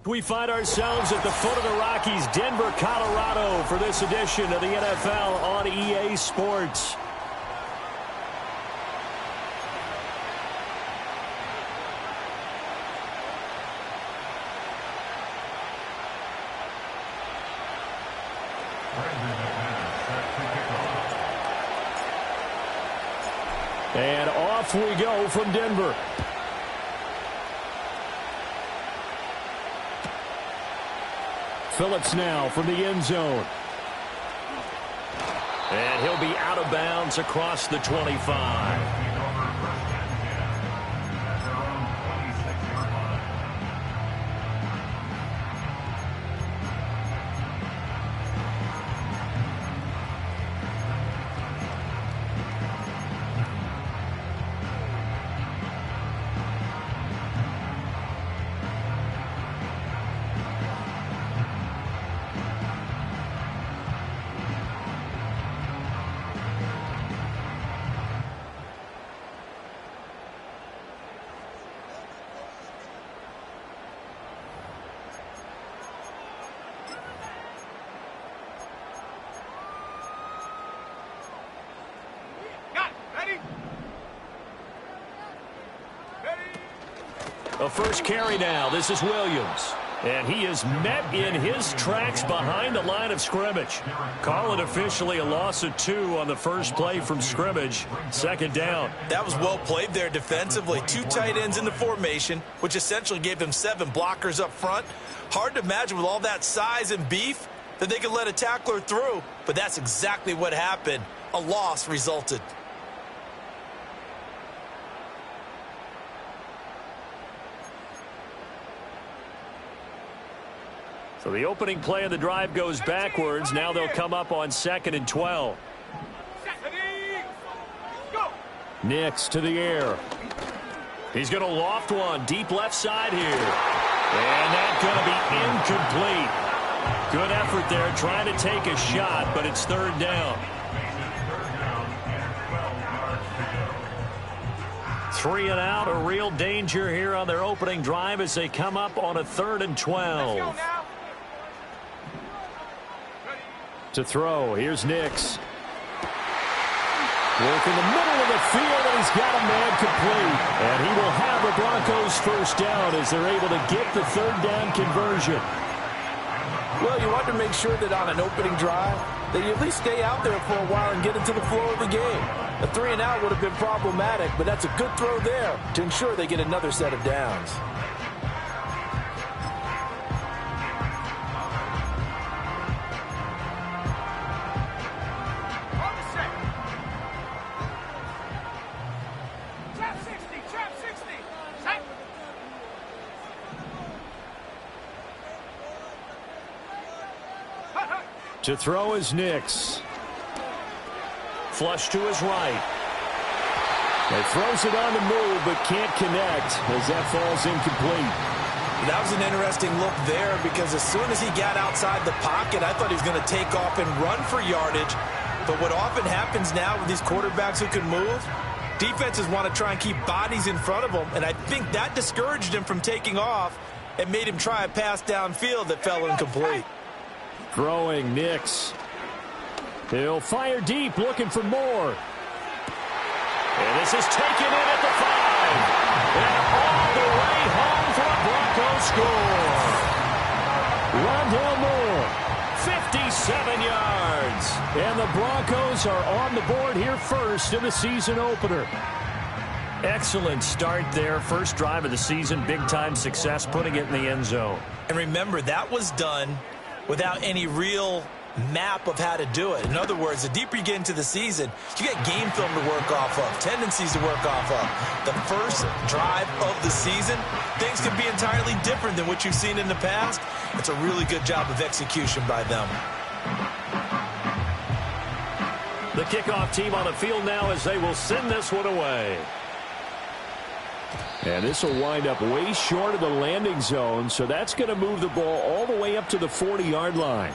We find ourselves at the foot of the Rockies, Denver, Colorado, for this edition of the NFL on EA Sports. And off we go from Denver. Phillips now from the end zone. And he'll be out of bounds across the 25. A first carry now. This is Williams. And he is met in his tracks behind the line of scrimmage. Call it officially a loss of 2 on the first play from scrimmage. Second down. That was well played there defensively. 2 tight ends in the formation, which essentially gave them 7 blockers up front. Hard to imagine with all that size and beef that they could let a tackler through. But that's exactly what happened. A loss resulted. So the opening play of the drive goes backwards. Now they'll come up on 2nd and 12. Nix to the air. He's going to loft one deep left side here. And that's going to be incomplete. Good effort there trying to take a shot, but it's 3rd down. 3 and out, a real danger here on their opening drive as they come up on a 3rd and 12. To throw, here's Nix. Work in the middle of the field, and he's got a man complete. And he will have the Broncos first down as they're able to get the 3rd down conversion. Well, you want to make sure that on an opening drive, that you at least stay out there for a while and get into the flow of the game. A 3 and out would have been problematic, but that's a good throw there to ensure they get another set of downs. To throw is Nix. Flush to his right. He throws it on the move, but can't connect as that falls incomplete. That was an interesting look there because as soon as he got outside the pocket, I thought he was going to take off and run for yardage. But what often happens now with these quarterbacks who can move, defenses want to try and keep bodies in front of them, and I think that discouraged him from taking off and made him try a pass downfield that fell incomplete. Throwing Nix. He'll fire deep, looking for more. And this is taken in at the 5. And all the way home for a Broncos score. Rondale Moore, 57 yards. And the Broncos are on the board here first in the season opener. Excellent start there. First drive of the season, big-time success, putting it in the end zone. And remember, that was done without any real map of how to do it. In other words, the deeper you get into the season, you get game film to work off of, tendencies to work off of. The first drive of the season, things can be entirely different than what you've seen in the past. It's a really good job of execution by them. The kickoff team on the field now as they will send this one away. And this will wind up way short of the landing zone, so that's going to move the ball all the way up to the 40-yard line.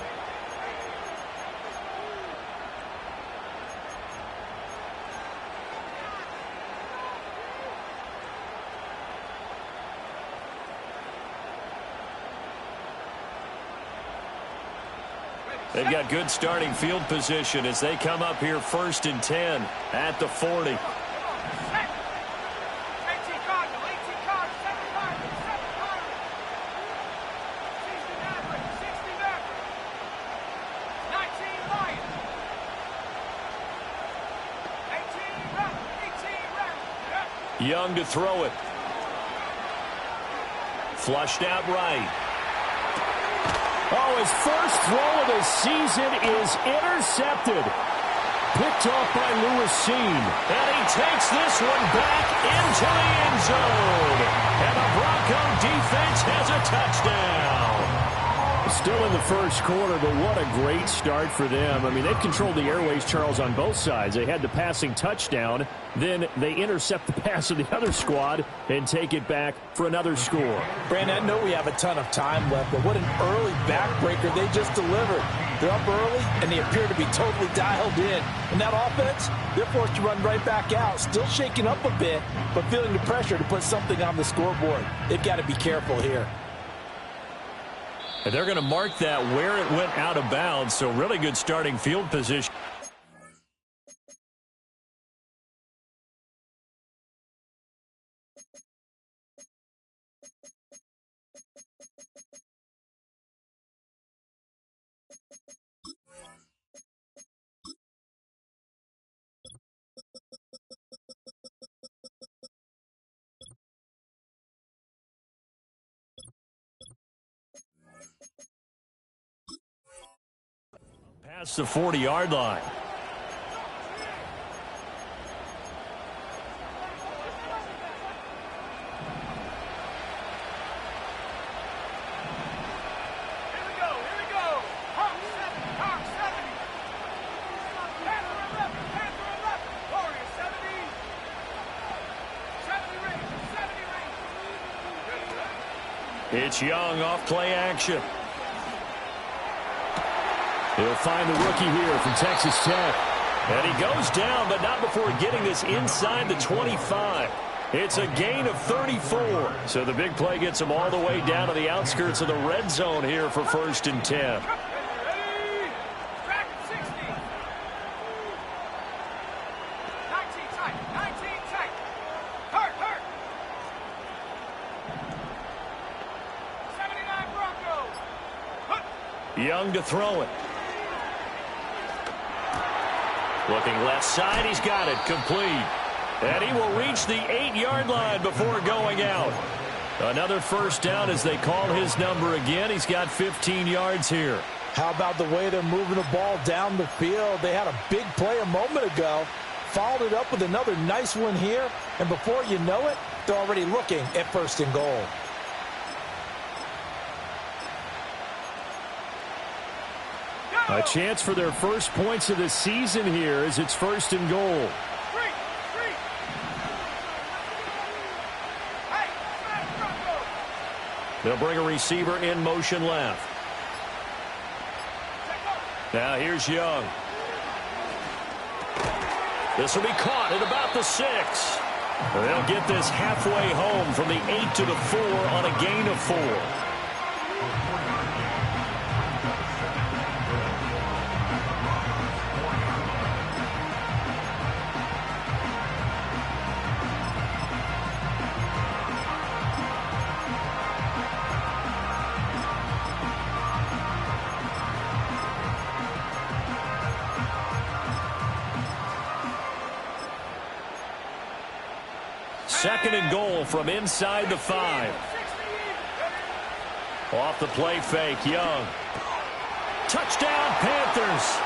They've got good starting field position as they come up here 1st and 10 at the 40. Young to throw it. Flushed out right. Oh, his first throw of the season is intercepted. Picked off by Lewis Seen. And he takes this one back into the end zone. And the Bronco defense has a touchdown. Still in the first quarter, but what a great start for them. I mean, they've controlled the airways, Charles, on both sides. They had the passing touchdown. Then they intercept the pass of the other squad and take it back for another score. Brandon, I know we have a ton of time left, but what an early backbreaker they just delivered. They're up early, and they appear to be totally dialed in. And that offense, they're forced to run right back out, still shaking up a bit, but feeling the pressure to put something on the scoreboard. They've got to be careful here. And they're going to mark that where it went out of bounds, so really good starting field position. Past the 40-yard line. It's Young off play action. He'll find the rookie here from Texas Tech. And he goes down, but not before getting this inside the 25. It's a gain of 34. So the big play gets him all the way down to the outskirts of the red zone here for 1st and 10. Young to throw it. Looking left side, he's got it, complete. And he will reach the 8-yard line before going out. Another first down as they call his number again. He's got 15 yards here. How about the way they're moving the ball down the field? They had a big play a moment ago, followed it up with another nice one here, and before you know it, they're already looking at 1st and goal. A chance for their first points of the season here as it's 1st and goal. They'll bring a receiver in motion left. Now here's Young. This will be caught at about the 6. They'll get this halfway home from the 8 to the 4 on a gain of 4. Second and goal from inside the 5. Off the play fake, Young. Touchdown, Panthers.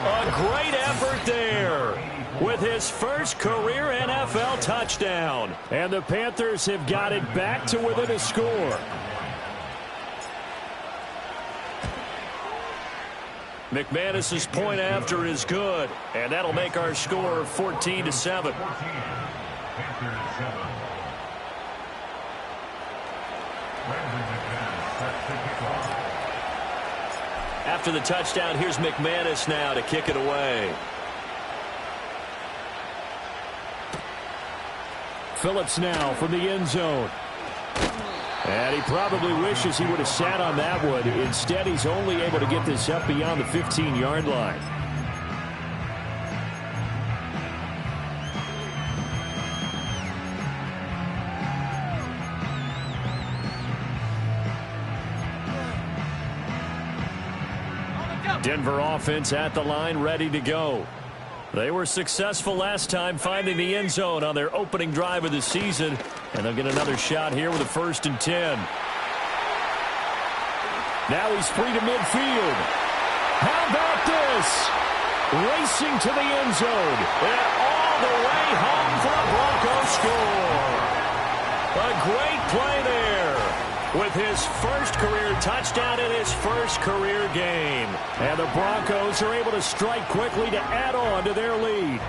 A great effort there with his first career NFL touchdown. And the Panthers have got it back to within a score. McManus's point after is good, and that'll make our score 14-7. After the touchdown, here's McManus now to kick it away. Phillips now from the end zone. And he probably wishes he would have sat on that one. Instead, he's only able to get this up beyond the 15-yard line. Denver offense at the line, ready to go. They were successful last time finding the end zone on their opening drive of the season, and they'll get another shot here with a 1st and 10. Now he's free to midfield. How about this? Racing to the end zone, and all the way home for a Broncos score. A great play there with his first career touchdown in his first career game. And the Broncos are able to strike quickly to add on to their lead.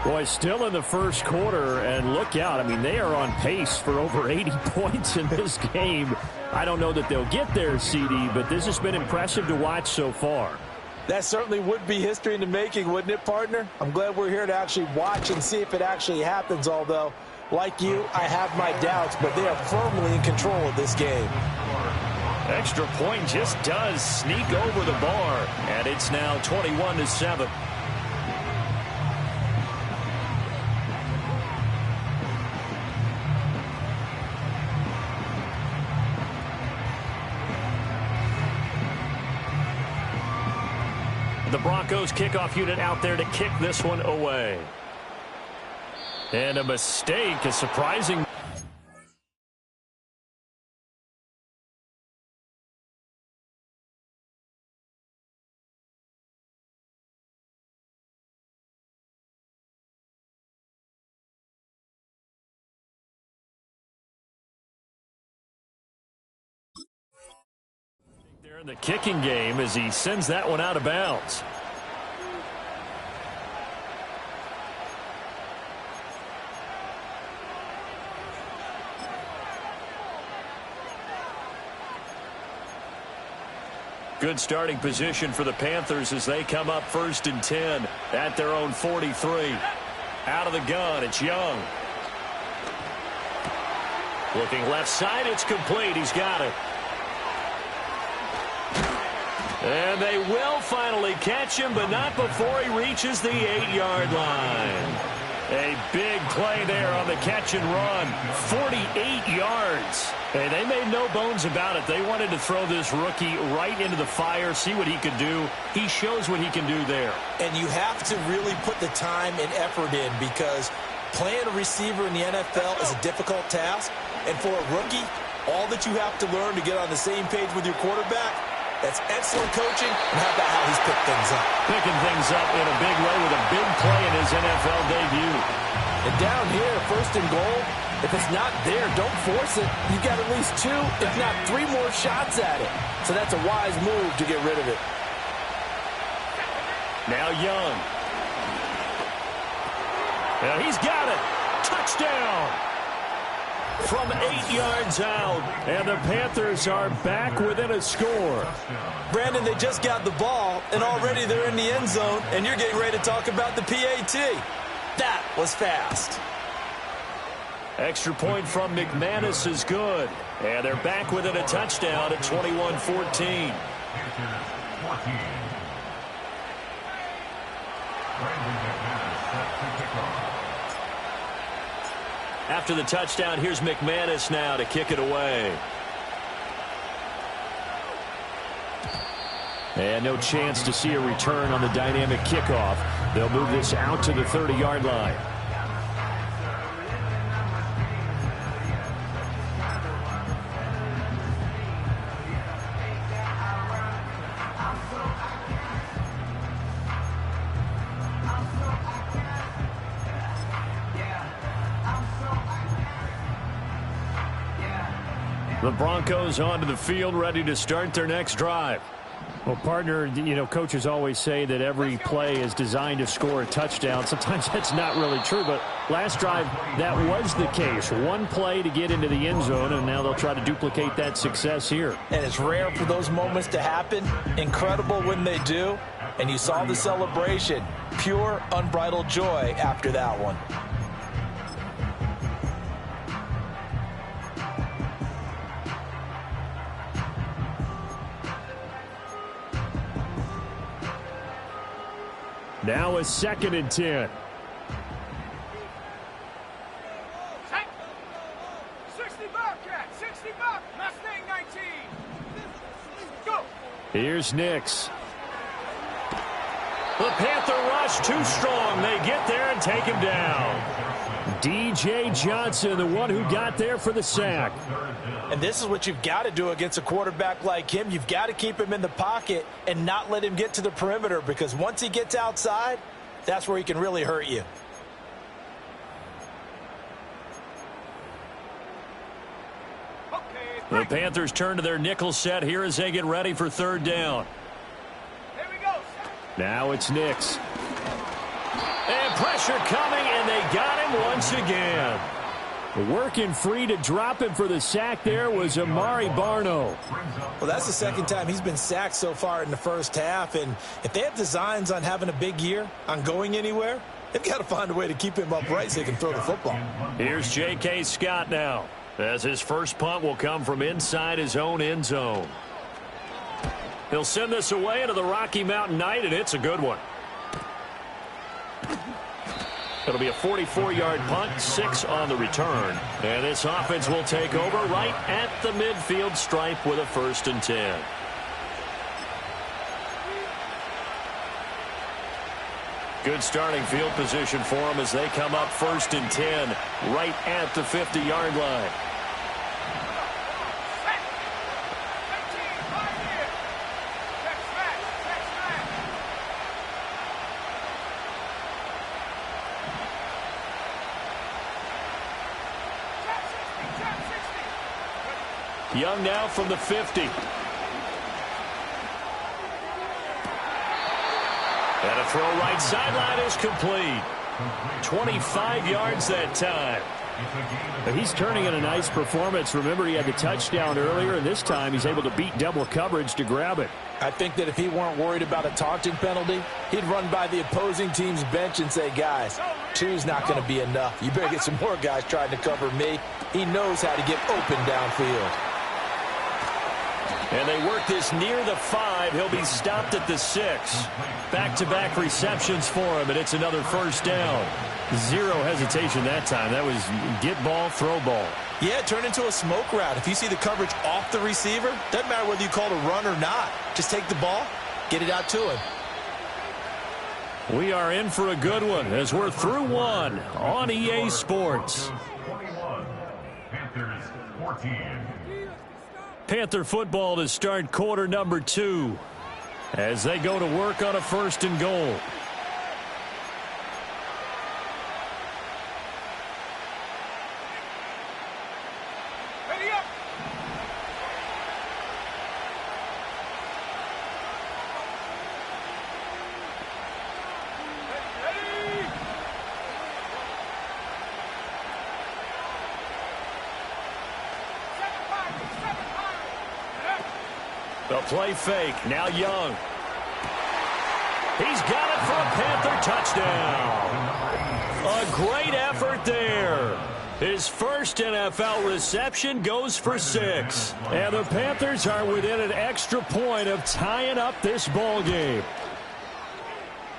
Boy, still in the first quarter, and look out. I mean, they are on pace for over 80 points in this game. I don't know that they'll get there, CD, but this has been impressive to watch so far. That certainly would be history in the making, wouldn't it, partner? I'm glad we're here to actually watch and see if it actually happens, although, like you, I have my doubts, but they are firmly in control of this game. Extra point just does sneak over the bar, and it's now 21-7. The Broncos kickoff unit out there to kick this one away. And a mistake, a surprising. There in the kicking game as he sends that one out of bounds. Good starting position for the Panthers as they come up 1st and 10 at their own 43. Out of the gun, it's Young. Looking left side, it's complete. He's got it. And they will finally catch him, but not before he reaches the 8-yard line. A big play there on the catch and run. 48 yards. And they made no bones about it. They wanted to throw this rookie right into the fire, see what he could do. He shows what he can do there. And you have to really put the time and effort in, because playing a receiver in the NFL is a difficult task. And for a rookie, all that you have to learn to get on the same page with your quarterback, that's excellent coaching. And how about how he's picked things up? Picking things up in a big way with a big play in his NFL debut. And down here, 1st and goal, if it's not there, don't force it. You've got at least 2, if not 3 more shots at it. So that's a wise move to get rid of it. Now Young. Now he's got it. Touchdown. From 8 yards out, and the Panthers are back within a score. Brandon, they just got the ball, and already they're in the end zone, and you're getting ready to talk about the PAT. That was fast. Extra point from McManus is good, and they're back within a touchdown at 21-14. After the touchdown, here's McManus now to kick it away. And no chance to see a return on the dynamic kickoff. They'll move this out to the 30-yard line. The Broncos onto the field, ready to start their next drive. Well, partner, you know, coaches always say that every play is designed to score a touchdown. Sometimes that's not really true, but last drive, that was the case. One play to get into the end zone, and now they'll try to duplicate that success here. And it's rare for those moments to happen. Incredible when they do. And you saw the celebration. Pure, unbridled joy after that one. Now a 2nd and 10. 60 Bobcat, 60 Bob, Mustang 19. Go. Here's Nix. The Panther rush too strong. They get there and take him down. D.J. Johnson, the one who got there for the sack. And this is what you've got to do against a quarterback like him. You've got to keep him in the pocket and not let him get to the perimeter, because once he gets outside, that's where he can really hurt you. The Panthers turn to their nickel set here as they get ready for 3rd down. Here we go. Now it's Nix. And pressure coming, and they got him once again. Working free to drop him for the sack there was Amari Barno. Well, that's the 2nd time he's been sacked so far in the first half, and if they have designs on having a big year, on going anywhere, they've got to find a way to keep him upright so they can throw the football. Here's J.K. Scott now, as his first punt will come from inside his own end zone. He'll send this away into the Rocky Mountain night, and it's a good one. It'll be a 44-yard punt, 6 on the return. And this offense will take over right at the midfield stripe with a 1st and 10. Good starting field position for them as they come up 1st and 10 right at the 50-yard line. Young now from the 50. And a throw right sideline is complete. 25 yards that time. But he's turning in a nice performance. Remember, he had the touchdown earlier, and this time he's able to beat double coverage to grab it. I think that if he weren't worried about a taunting penalty, he'd run by the opposing team's bench and say, guys, 2's not going to be enough. You better get some more guys trying to cover me. He knows how to get open downfield. And they work this near the 5. He'll be stopped at the 6. Back-to-back receptions for him, and it's another 1st down. Zero hesitation that time. That was get ball, throw ball. Yeah, it turned into a smoke route. If you see the coverage off the receiver, doesn't matter whether you call it a run or not. Just take the ball, get it out to him. We are in for a good one as we're through one on EA Sports. Panthers 14. Panther football to start quarter number 2 as they go to work on a 1st and goal. Ready up. Ready. The play fake. Now Young. He's got it for a Panther touchdown. A great effort there. His first NFL reception goes for 6. And the Panthers are within an extra point of tying up this ball game.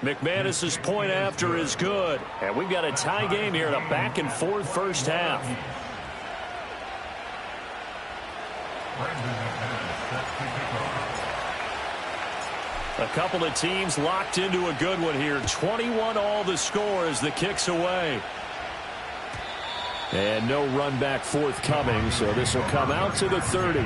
McManus's point after is good. And we've got a tie game here in a back-and-forth first half. A couple of teams locked into a good one here. 21 all the score as the kick's away. And no run back forthcoming, so this will come out to the 30.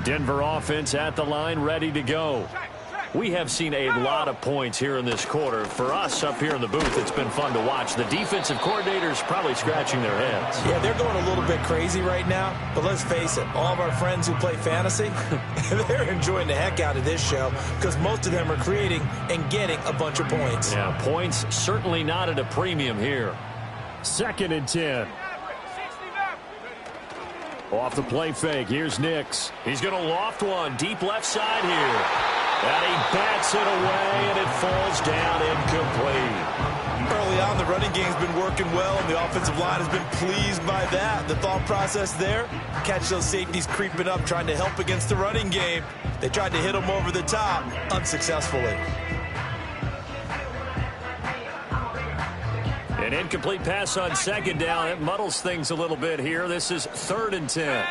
Denver offense at the line, ready to go. We have seen a lot of points here in this quarter. For us up here in the booth, it's been fun to watch. The defensive coordinators probably scratching their heads. Yeah, they're going a little bit crazy right now. But let's face it, all of our friends who play fantasy, they're enjoying the heck out of this show because most of them are creating and getting a bunch of points. Yeah, points certainly not at a premium here. 2nd and 10. Off the play fake, here's Nix. He's going to loft one deep left side here. And he bats it away, and it falls down incomplete. Early on, the running game's been working well, and the offensive line has been pleased by that. The thought process there, catch those safeties creeping up, trying to help against the running game. They tried to hit them over the top, unsuccessfully. An incomplete pass on second down. It muddles things a little bit here. This is 3rd and 10.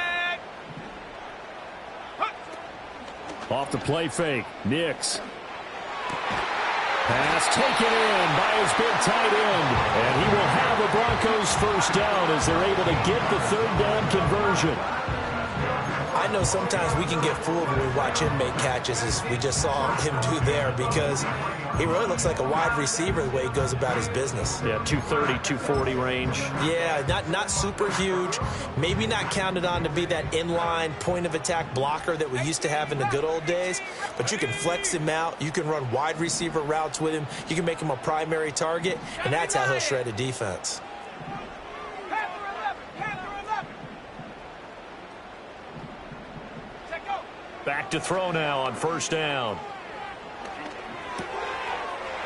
Off the play fake. Nix. Pass taken in by his big tight end. And he will have the Broncos first down as they're able to get the 3rd down conversion. I know sometimes we can get fooled when we watch him make catches, as we just saw him do there, because he really looks like a wide receiver the way he goes about his business. Yeah, 230, 240 range. Yeah, not super huge. Maybe not counted on to be that inline point-of-attack blocker that we used to have in the good old days, but you can flex him out. You can run wide receiver routes with him. You can make him a primary target, and that's how he'll shred a defense. Back to throw now on 1st down.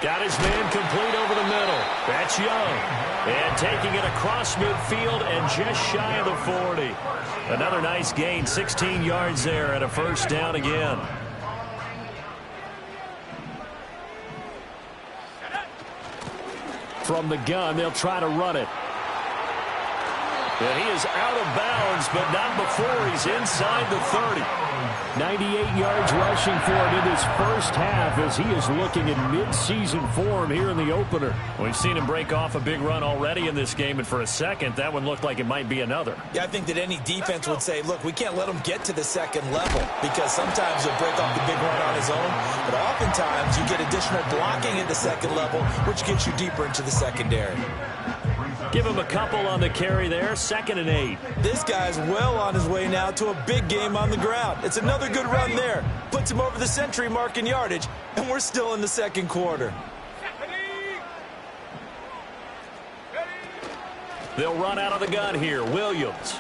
Got his man complete over the middle. That's Young. And taking it across midfield and just shy of the 40. Another nice gain, 16 yards there at a 1st down again. From the gun, they'll try to run it. And he is out of bounds, but not before he's inside the 30. 98 yards rushing for him in his first half as he is looking in mid-season form here in the opener. We've seen him break off a big run already in this game, and for a second, that one looked like it might be another. Yeah, I think that any defense would say, look, we can't let him get to the 2nd level, because sometimes he'll break off the big run on his own, but oftentimes you get additional blocking at the 2nd level, which gets you deeper into the secondary. Give him a couple on the carry there, 2nd and 8. This guy's well on his way now to a big game on the ground. It's another good run there. Puts him over the century mark in yardage, and we're still in the 2nd quarter. They'll run out of the gun here. Williams.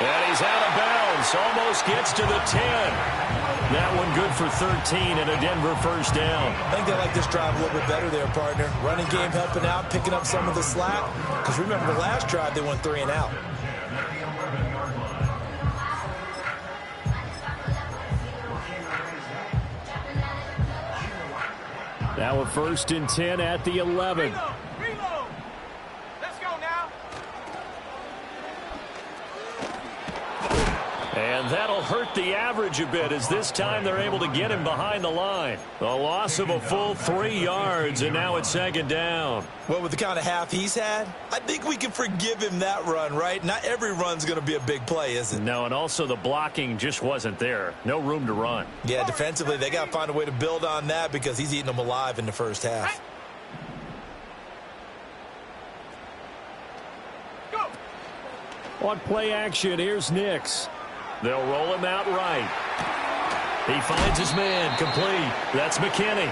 And he's out of bounds. Almost gets to the 10. That one good for 13 and a Denver 1st down. I think they like this drive a little bit better there, partner. Running game helping out, picking up some of the slack. Because remember, the last drive, they went 3 and out. Now a 1st and 10 at the 11. Reload. Let's go now. And that'll hurt the average a bit as this time they're able to get him behind the line. The loss of a full 3 yards, and now it's 2nd down. Well, with the kind of half he's had, I think we can forgive him that run, right? Not every run's going to be a big play, is it? No, and also the blocking just wasn't there. No room to run. Yeah, defensively, they got to find a way to build on that because he's eating them alive in the first half. Go. On play action, here's Nix. They'll roll him out right. He finds his man complete. That's McKinney.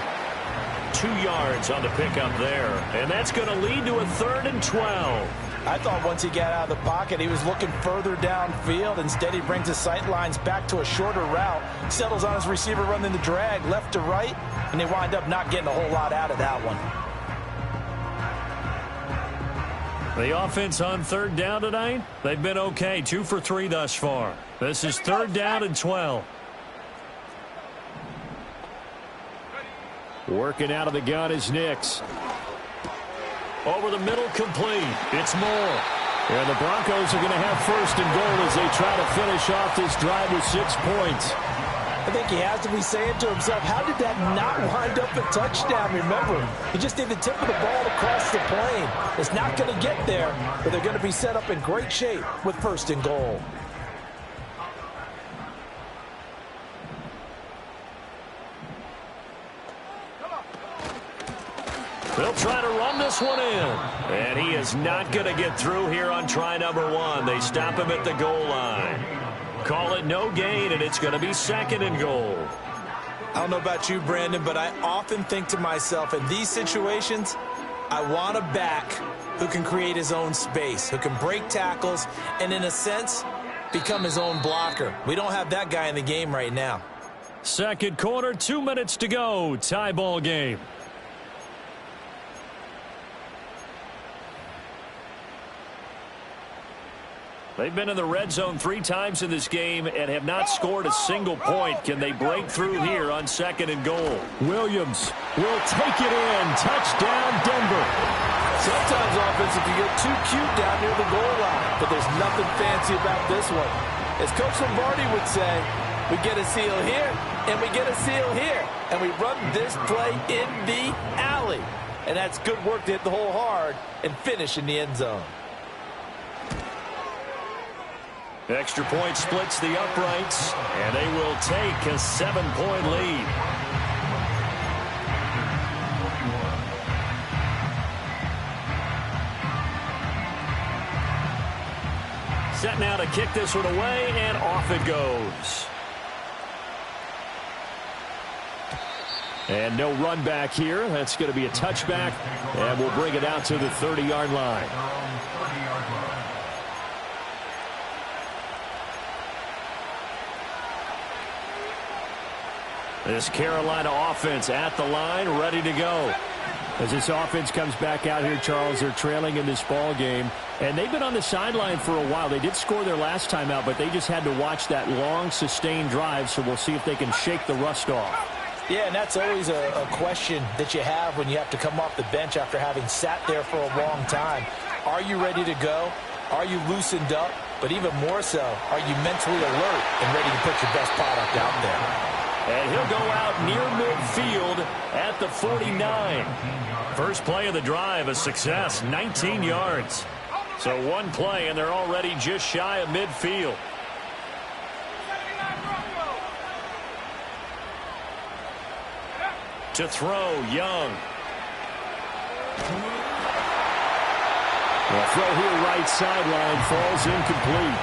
2 yards on the pickup there. And that's going to lead to a 3rd and 12. I thought once he got out of the pocket, he was looking further downfield. Instead, he brings his sight lines back to a shorter route, settles on his receiver running the drag left to right, and they wind up not getting a whole lot out of that one. The offense on 3rd down tonight, they've been okay. 2 for 3 thus far. This is 3rd down and 12. Working out of the gun is Nix. Over the middle, complete. It's Moore. And the Broncos are going to have 1st and goal as they try to finish off this drive with 6 points. I think he has to be saying to himself, how did that not wind up a touchdown? Remember, he just did the tip of the ball across the plane. It's not going to get there, but they're going to be set up in great shape with 1st and goal. They'll try to run this one in. And he is not going to get through here on try number 1. They stop him at the goal line. Call it no gain, and it's going to be 2nd and goal. I don't know about you, Brandon, but I often think to myself, in these situations, I want a back who can create his own space, who can break tackles, and in a sense, become his own blocker. We don't have that guy in the game right now. Second quarter, 2 minutes to go. Tie ball game. They've been in the red zone 3 times in this game and have not scored a single point. Can they break through here on 2nd and goal? Williams will take it in. Touchdown, Denver. Sometimes offense, if you get too cute down near the goal line, but there's nothing fancy about this one. As Coach Lombardi would say, we get a seal here, and we get a seal here, and we run this play in the alley. And that's good work to hit the hole hard and finish in the end zone. Extra point splits the uprights, and they will take a 7-point lead. Set now to kick this one away, and off it goes. And no run back here. That's going to be a touchback, and we'll bring it out to the 30-yard line. This Carolina offense at the line, ready to go. As this offense comes back out here, Charles, they're trailing in this ball game. And they've been on the sideline for a while. They did score their last time out, but they just had to watch that long, sustained drive. So we'll see if they can shake the rust off. Yeah, and that's always a question that you have when you have to come off the bench after having sat there for a long time. Are you ready to go? Are you loosened up? But even more so, are you mentally alert and ready to put your best product out there? And he'll go out near midfield at the 49. First play of the drive, a success, 19 yards. So one play, and they're already just shy of midfield. To throw, Young. The throw here, right sideline, falls incomplete.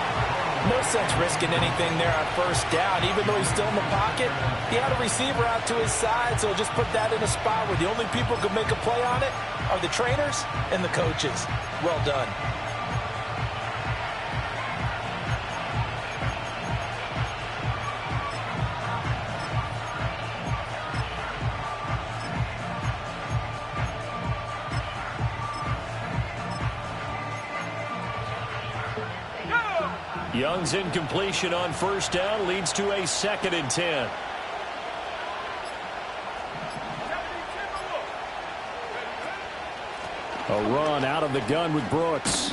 No sense risking anything there on first down. Even though he's still in the pocket, he had a receiver out to his side, so just put that in a spot where the only people who can make a play on it are the trainers and the coaches. Well done. Young's incompletion on first down leads to a 2nd and 10. A run out of the gun with Brooks.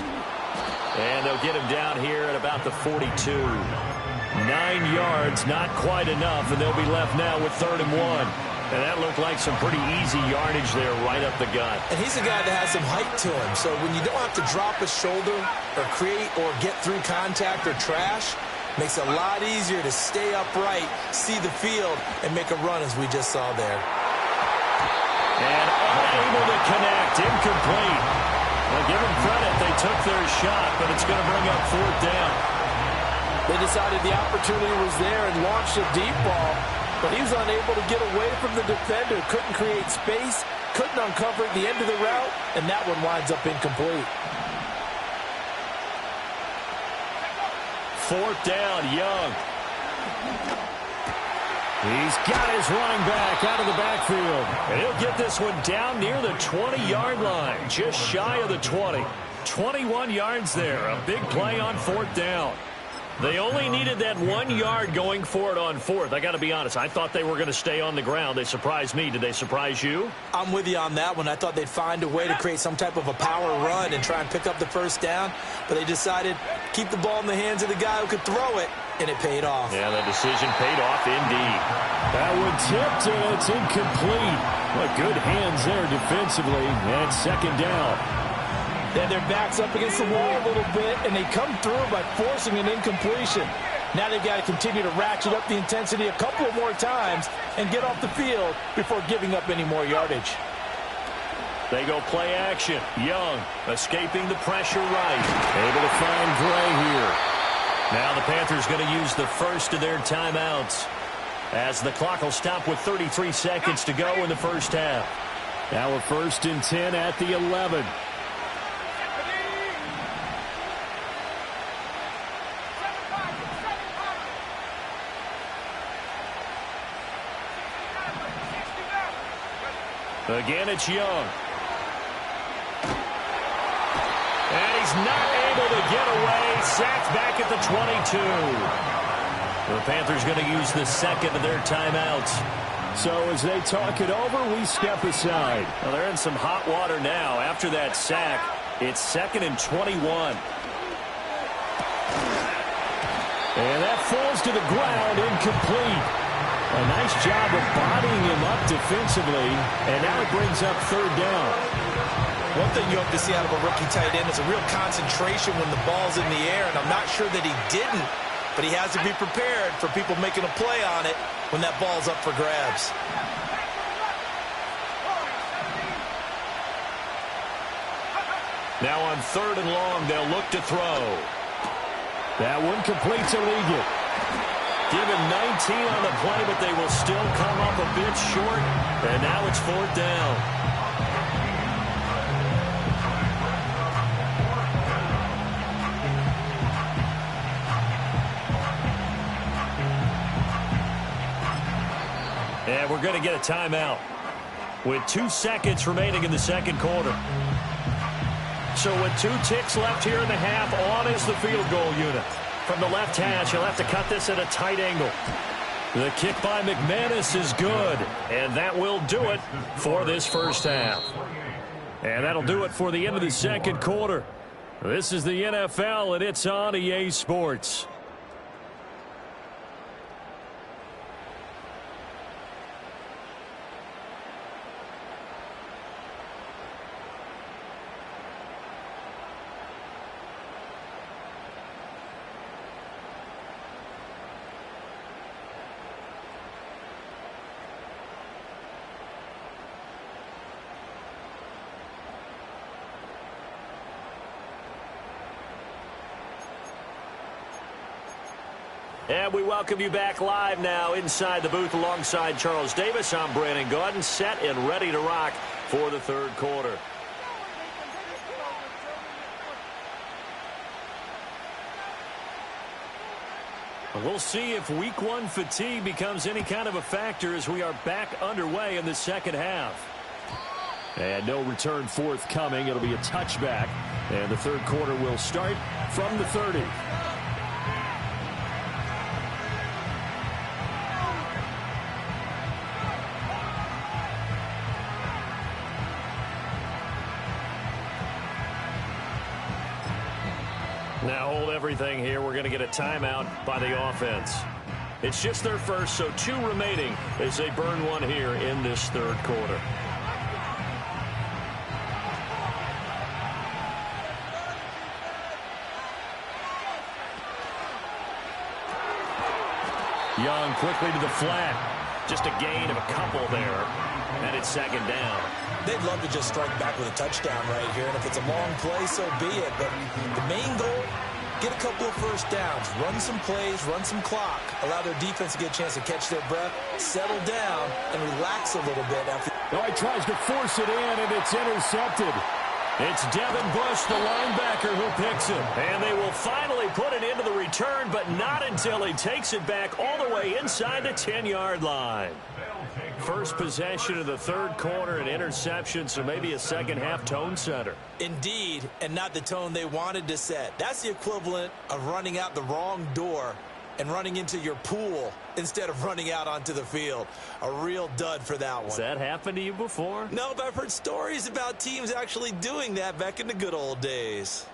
And they'll get him down here at about the 42. 9 yards, not quite enough, and they'll be left now with 3rd and 1. And that looked like some pretty easy yardage there right up the gut. And he's a guy that has some height to him. So when you don't have to drop a shoulder or create or get through contact or trash, makes it a lot easier to stay upright, see the field, and make a run as we just saw there. And unable to connect, incomplete. Well, give them credit, they took their shot, but it's going to bring up 4th down. They decided the opportunity was there and launched a deep ball. But he was unable to get away from the defender, couldn't create space, couldn't uncover at the end of the route, and that one winds up incomplete. 4th down, Young. He's got his running back out of the backfield. And he'll get this one down near the 20-yard line, just shy of the 20. 21 yards there, a big play on 4th down. They only needed that 1 yard going for it on 4th. I got to be honest, I thought they were going to stay on the ground. They surprised me. Did they surprise you? I'm with you on that one. I thought they'd find a way to create some type of a power run and try and pick up the first down, but they decided keep the ball in the hands of the guy who could throw it, and it paid off. Yeah, the decision paid off indeed. That one tipped, and it's incomplete. But good hands there defensively, and 2nd down. And their backs up against the wall a little bit, and they come through by forcing an incompletion. Now they've got to continue to ratchet up the intensity a couple of more times and get off the field before giving up any more yardage. They go play action. Young escaping the pressure right. Able to find Gray here. Now the Panthers going to use the first of their timeouts as the clock will stop with 33 seconds to go in the first half. Now a 1st and 10 at the 11. Again, it's Young. And he's not able to get away. Sacked back at the 22. The Panthers going to use the second of their timeouts. So as they talk it over, we step aside. Well, they're in some hot water now. After that sack, it's 2nd and 21. And that falls to the ground, incomplete. A nice job of bodying him up defensively, and now it brings up 3rd down. One thing you hope to see out of a rookie tight end is a real concentration when the ball's in the air, and I'm not sure that he didn't, but he has to be prepared for people making a play on it when that ball's up for grabs. Now on 3rd and long, they'll look to throw. That one completes illegal. Given 19 on the play, but they will still come up a bit short. And now it's 4th down. And we're going to get a timeout with 2 seconds remaining in the second quarter. So with 2 ticks left here in the half, on is the field goal unit. From the left hash, he'll have to cut this at a tight angle. The kick by McManus is good, and that will do it for this first half. And that'll do it for the end of the second quarter. This is the NFL, and it's on EA Sports. And we welcome you back live now inside the booth alongside Charles Davis. I'm Brandon Gaudin, set and ready to rock for the third quarter. We'll see if week 1 fatigue becomes any kind of a factor as we are back underway in the second half. And no return forthcoming. It'll be a touchback. And the third quarter will start from the 30. Now hold everything here. We're going to get a timeout by the offense. It's just their first, so 2 remaining as they burn one here in this third quarter. Young quickly to the flat. Just a gain of a couple there. And it's 2nd down. They'd love to just strike back with a touchdown right here, and if it's a long play, so be it. But the main goal, get a couple of first downs, run some plays, run some clock, allow their defense to get a chance to catch their breath, settle down, and relax a little bit after. No, he tries to force it in, and it's intercepted. It's Devin Bush, the linebacker, who picks it. And they will finally put it into the return, but not until he takes it back all the way inside the 10-yard line. First possession of the third quarter, an interception, so maybe a second-half tone setter. Indeed, and not the tone they wanted to set. That's the equivalent of running out the wrong door and running into your pool instead of running out onto the field. A real dud for that one. Has that happened to you before? No, but I've heard stories about teams actually doing that back in the good old days.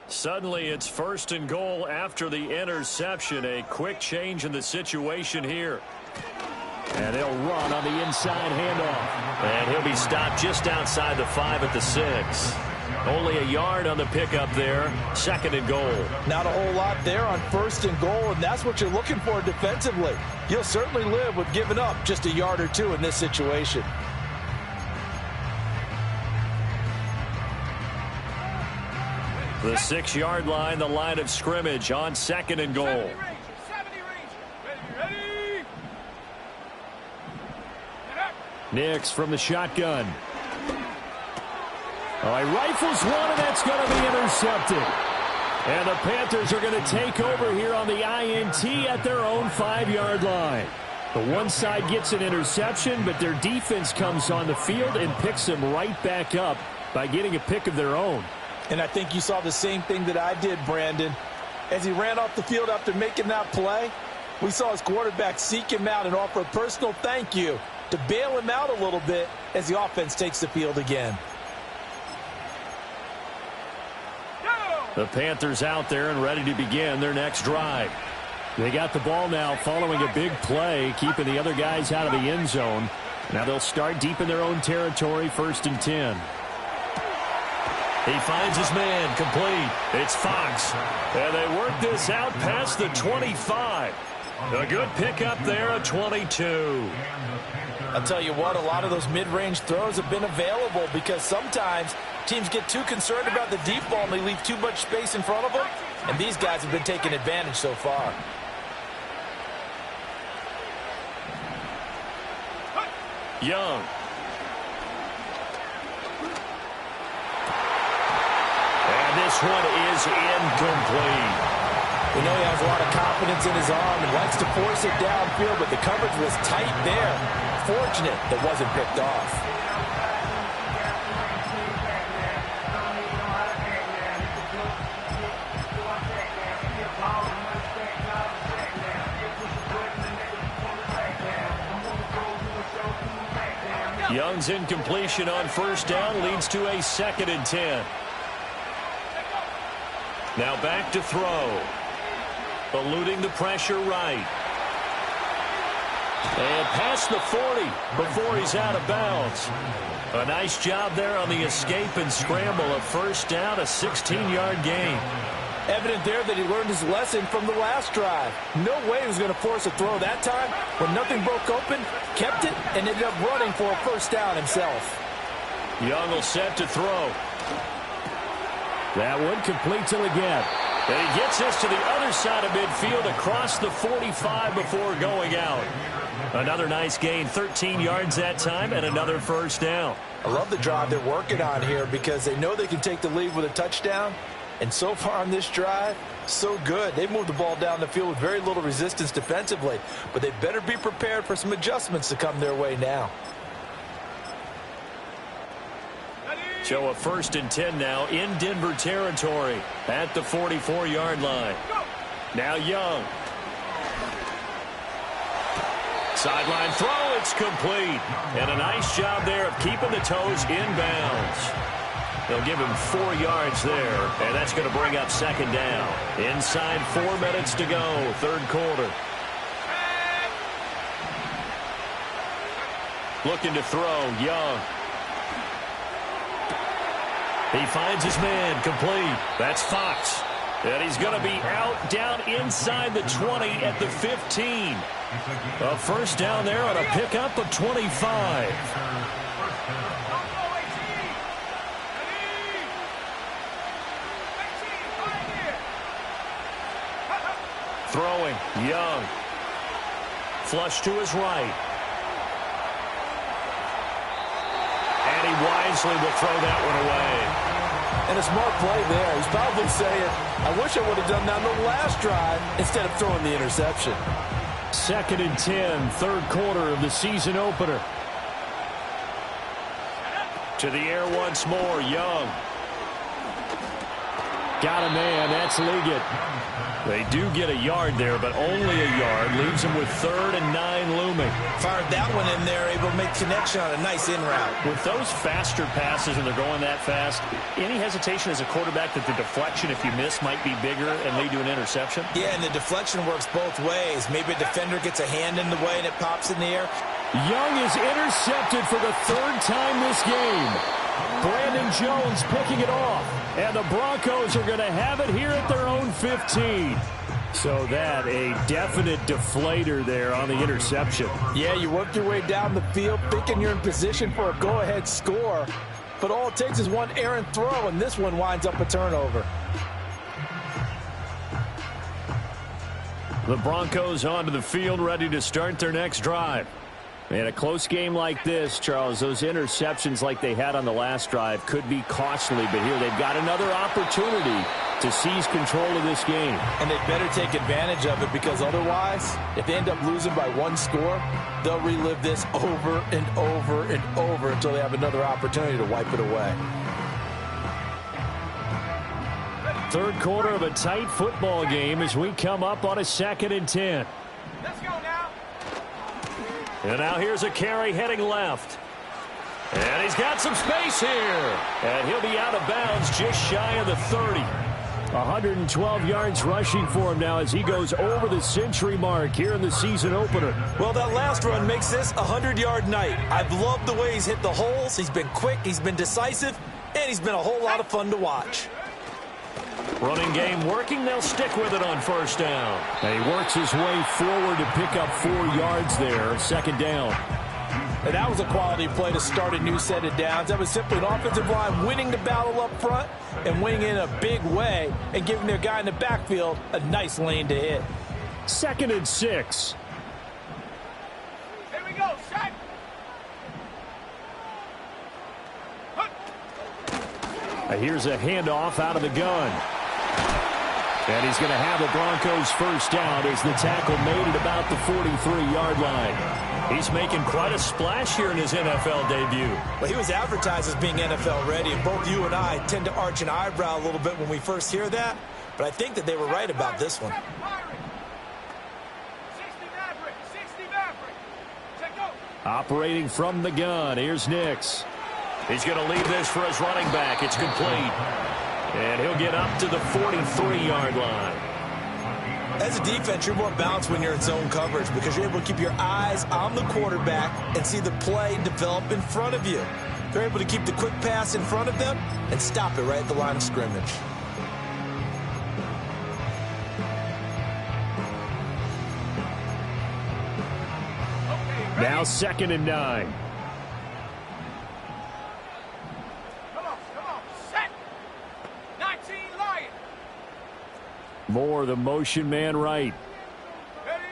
Suddenly, it's 1st and goal after the interception. A quick change in the situation here. And they'll run on the inside handoff. And he'll be stopped just outside the 5 at the 6. Only a yard on the pickup there. 2nd and goal. Not a whole lot there on 1st and goal, and that's what you're looking for defensively. You'll certainly live with giving up just a yard or 2 in this situation. The 6-yard line, the line of scrimmage on 2nd and goal. 70 range. Ready. Nix from the shotgun. All right, rifles one, and that's going to be intercepted. And the Panthers are going to take over here on the INT at their own 5-yard line. The one side gets an interception, but their defense comes on the field and picks them right back up by getting a pick of their own. And I think you saw the same thing that I did, Brandon. As he ran off the field after making that play, we saw his quarterback seek him out and offer a personal thank you to bail him out a little bit as the offense takes the field again. The Panthers out there and ready to begin their next drive. They got the ball now following a big play, keeping the other guys out of the end zone. Now they'll start deep in their own territory, 1st and 10. He finds his man, complete. It's Fox. And they work this out past the 25. A good pickup there at 22. I'll tell you what, a lot of those mid-range throws have been available because sometimes teams get too concerned about the deep ball and they leave too much space in front of them. And these guys have been taking advantage so far. Young. And this one is incomplete. We know he has a lot of confidence in his arm and likes to force it downfield, but the coverage was tight there. Fortunate that wasn't picked off. Young's incompletion on 1st down leads to a 2nd and 10. Now back to throw. Eluding the pressure right. And past the 40 before he's out of bounds. A nice job there on the escape and scramble. A 1st down, a 16-yard gain. Evident there that he learned his lesson from the last drive. No way he was going to force a throw that time. When nothing broke open, kept it, and ended up running for a 1st down himself. Young will set to throw. That one complete till again. And he gets this to the other side of midfield across the 45 before going out. Another nice gain, 13 yards that time, and another 1st down. I love the drive they're working on here because they know they can take the lead with a touchdown. And so far on this drive, so good. They moved the ball down the field with very little resistance defensively. But they better be prepared for some adjustments to come their way now. So a 1st and 10 now in Denver territory at the 44-yard line. Now Young. Sideline throw, it's complete. And a nice job there of keeping the toes inbounds. They'll give him 4 yards there, and that's going to bring up 2nd down. Inside 4 minutes to go, 3rd quarter. Looking to throw, Young. He finds his man, complete. That's Fox. And he's going to be out down inside the 20 at the 15. A 1st down there on a pickup of 25. Throwing, Young. Flush to his right. And he wisely will throw that one away. And a smart play there. He's probably saying, I wish I would have done that on the last drive instead of throwing the interception. 2nd and 10, 3rd quarter of the season opener. To the air once more, Young. Got a man, that's Liggett. They do get a yard there, but only a yard. Leaves them with 3rd and 9 looming. Fired that one in there, able to make connection on a nice in route. With those faster passes when they're going that fast, any hesitation as a quarterback that the deflection, if you miss, might be bigger and lead to an interception? Yeah, and the deflection works both ways. Maybe a defender gets a hand in the way and it pops in the air. Young is intercepted for the 3rd time this game. Brandon Jones picking it off. And the Broncos are going to have it here at their own 15. So that a definite deflator there on the interception. Yeah, you work your way down the field thinking you're in position for a go-ahead score. But all it takes is one errant throw, and this one winds up a turnover. The Broncos onto the field ready to start their next drive. In a close game like this, Charles, those interceptions like they had on the last drive could be costly, but here they've got another opportunity to seize control of this game. And they better take advantage of it, because otherwise, if they end up losing by one score, they'll relive this over and over and over until they have another opportunity to wipe it away. Third quarter of a tight football game as we come up on a 2nd and 10. Let's go now. And now here's a carry heading left. And he's got some space here. And he'll be out of bounds just shy of the 30. 112 yards rushing for him now as he goes over the century mark here in the season opener. Well, that last run makes this a 100-yard night. I've loved the way he's hit the holes. He's been quick, he's been decisive, and he's been a whole lot of fun to watch. Running game working. They'll stick with it on first down. And he works his way forward to pick up 4 yards there. 2nd down. And that was a quality play to start a new set of downs. That was simply an offensive line winning the battle up front and winning in a big way and giving their guy in the backfield a nice lane to hit. 2nd and 6. Here we go, set. Here's a handoff out of the gun. And he's going to have the Broncos first down as the tackle made at about the 43-yard line. He's making quite a splash here in his NFL debut. Well, he was advertised as being NFL ready, and both you and I tend to arch an eyebrow a little bit when we first hear that, but I think that they were right about this one. 60 Maverick, 60 Maverick. Take go. Operating from the gun, here's Nix. He's going to leave this for his running back. It's complete. And he'll get up to the 43-yard line. As a defense, you're more balanced when you're in zone coverage because you're able to keep your eyes on the quarterback and see the play develop in front of you. They're able to keep the quick pass in front of them and stop it right at the line of scrimmage. Now 2nd and 9. Come on, set. 19 Lion. Moore, the motion man right. Ready.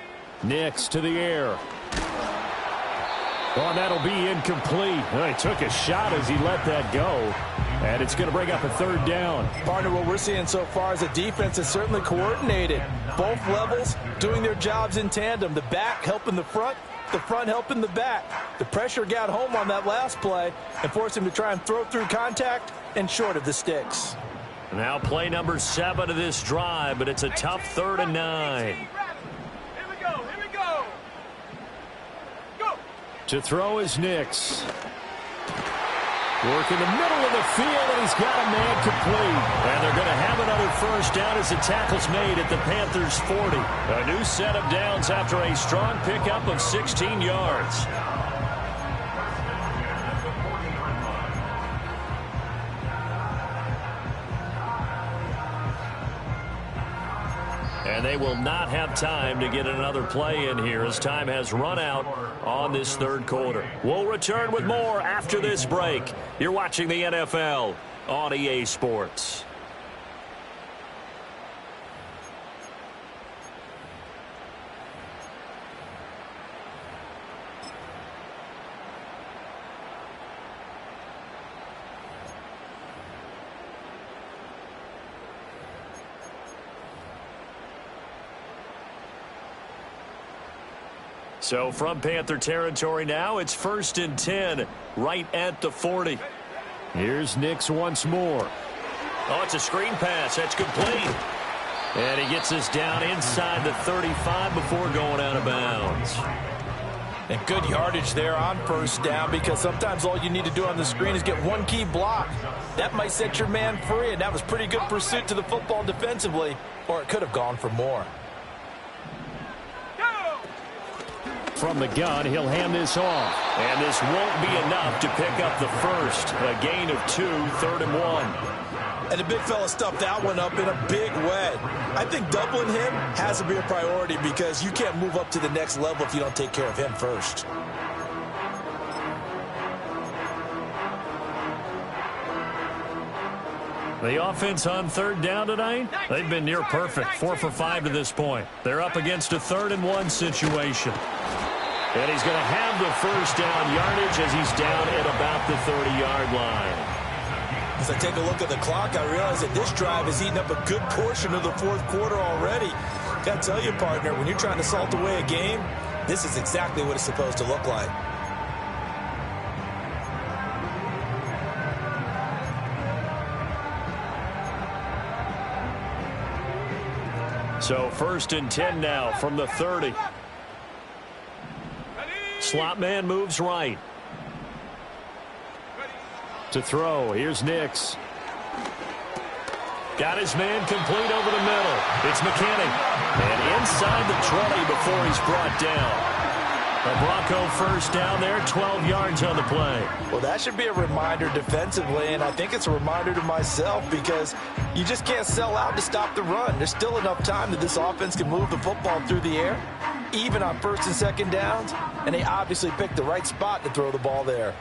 Nix to the air. Oh, that'll be incomplete. Well, he took a shot as he let that go. And it's going to bring up a 3rd down. Partner, what we're seeing so far is a defense that's certainly coordinated. Both levels doing their jobs in tandem. The back helping the front helping the back. The pressure got home on that last play and forced him to try and throw through contact and short of the sticks. Now play number 7 of this drive, but it's a tough 3rd and 9. Here we go, here we go. Go. To throw is Nix. Work in the middle of the field, and he's got a man complete. And they're going to have another first down as the tackle's made at the Panthers' 40. A new set of downs after a strong pickup of 16 yards. And they will not have time to get another play in here as time has run out on this 3rd quarter. We'll return with more after this break. You're watching the NFL on EA Sports. So from Panther territory now, it's 1st and 10 right at the 40. Here's Nix once more. Oh, it's a screen pass. That's complete. And he gets us down inside the 35 before going out of bounds. And good yardage there on first down, because sometimes all you need to do on the screen is get one key block. That might set your man free, and that was pretty good pursuit to the football defensively, or it could have gone for more. From the gun, he'll hand this off. And this won't be enough to pick up the first. A gain of 2, 3rd and 1. And the big fella stuffed that one up in a big way. I think doubling him has to be a priority because you can't move up to the next level if you don't take care of him first. The offense on 3rd down tonight, they've been near perfect. 4 for 5 to this point. They're up against a 3rd and 1 situation. And he's going to have the first down yardage as he's down at about the 30-yard line. As I take a look at the clock, I realize that this drive has eaten up a good portion of the fourth quarter already. Got to tell you, partner, when you're trying to salt away a game, this is exactly what it's supposed to look like. So 1st and 10 now from the 30. Slot man moves right. To throw, here's Nix. Got his man complete over the middle. It's McKinney. And inside the 20 before he's brought down. A Bronco first down there, 12 yards on the play. Well, that should be a reminder defensively, and I think it's a reminder to myself because you just can't sell out to stop the run. There's still enough time that this offense can move the football through the air, even on 1st and 2nd downs, and they obviously picked the right spot to throw the ball there.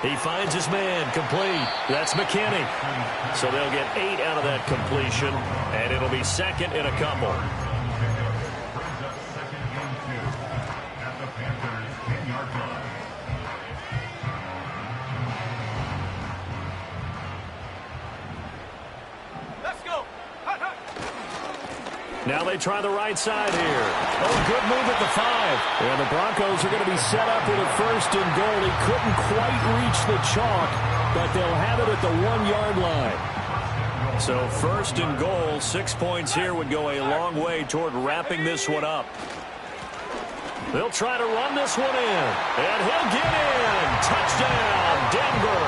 He finds his man complete. That's McKinney. So they'll get 8 out of that completion, and it'll be 2nd and a couple. Let's go. Hut, hut. Now they try the right side here. Oh, good move at the 5. And the Broncos are going to be set up with a 1st and goal. He couldn't quite reach the chalk, but they'll have it at the 1-yard line. So 1st and goal, 6 points here would go a long way toward wrapping this one up. They'll try to run this one in, and he'll get in. Touchdown, Denver.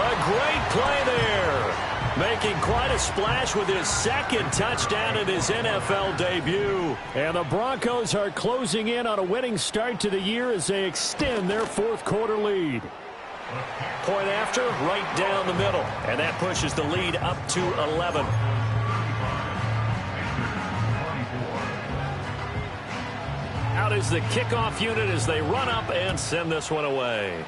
A great play there. Making quite a splash with his 2nd touchdown in his NFL debut. And the Broncos are closing in on a winning start to the year as they extend their 4th quarter lead. Point after, right down the middle. And that pushes the lead up to 11. Out is the kickoff unit as they run up and send this one away.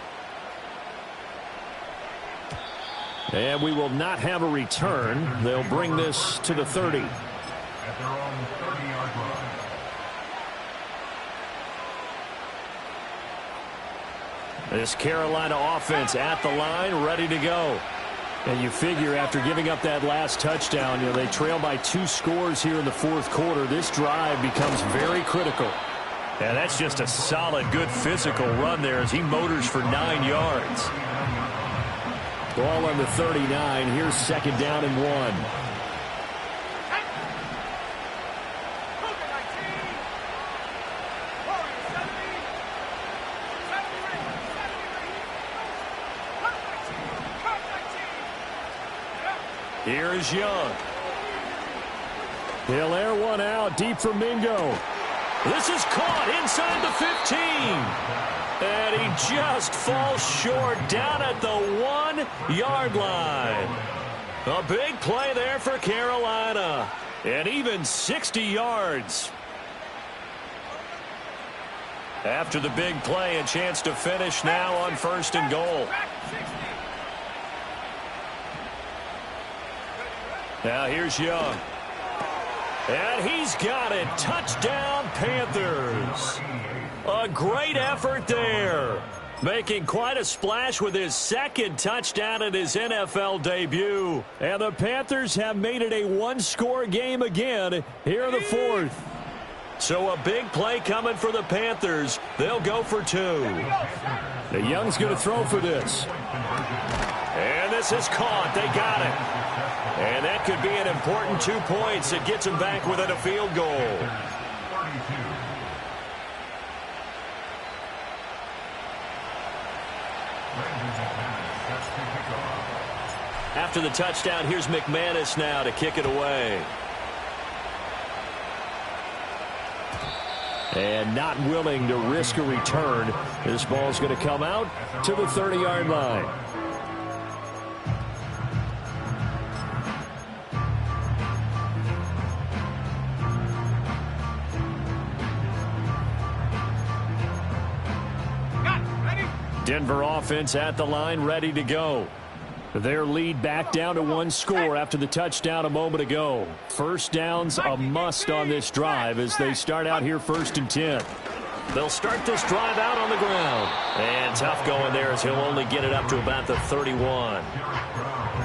And we will not have a return. They'll bring this to the 30. At their own 30-yard line. This Carolina offense at the line, ready to go. And you figure after giving up that last touchdown, they trail by 2 scores here in the 4th quarter. This drive becomes very critical. And that's just a solid, good physical run there as he motors for 9 yards. Ball on the 39. Here's 2nd down and 1. Here is Young. He'll air one out deep for Mingo. This is caught inside the 15. And he just falls short down at the 1-yard line. A big play there for Carolina. And even 60 yards. After the big play, a chance to finish now on 1st and goal. Now here's Young. And he's got it. Touchdown, Panthers. A great effort there. Making quite a splash with his 2nd touchdown in his NFL debut. And the Panthers have made it a 1-score game again here in the 4th. So a big play coming for the Panthers. They'll go for 2. The Young's going to throw for this. And this is caught. They got it. And that could be an important 2 points. It gets him back within a field goal. After the touchdown, here's McManus now to kick it away. And not willing to risk a return. This ball's going to come out to the 30-yard line. Denver offense at the line, ready to go. Their lead back down to one score after the touchdown a moment ago. First down's a must on this drive as they start out here 1st and 10. They'll start this drive out on the ground. And tough going there as he'll only get it up to about the 31.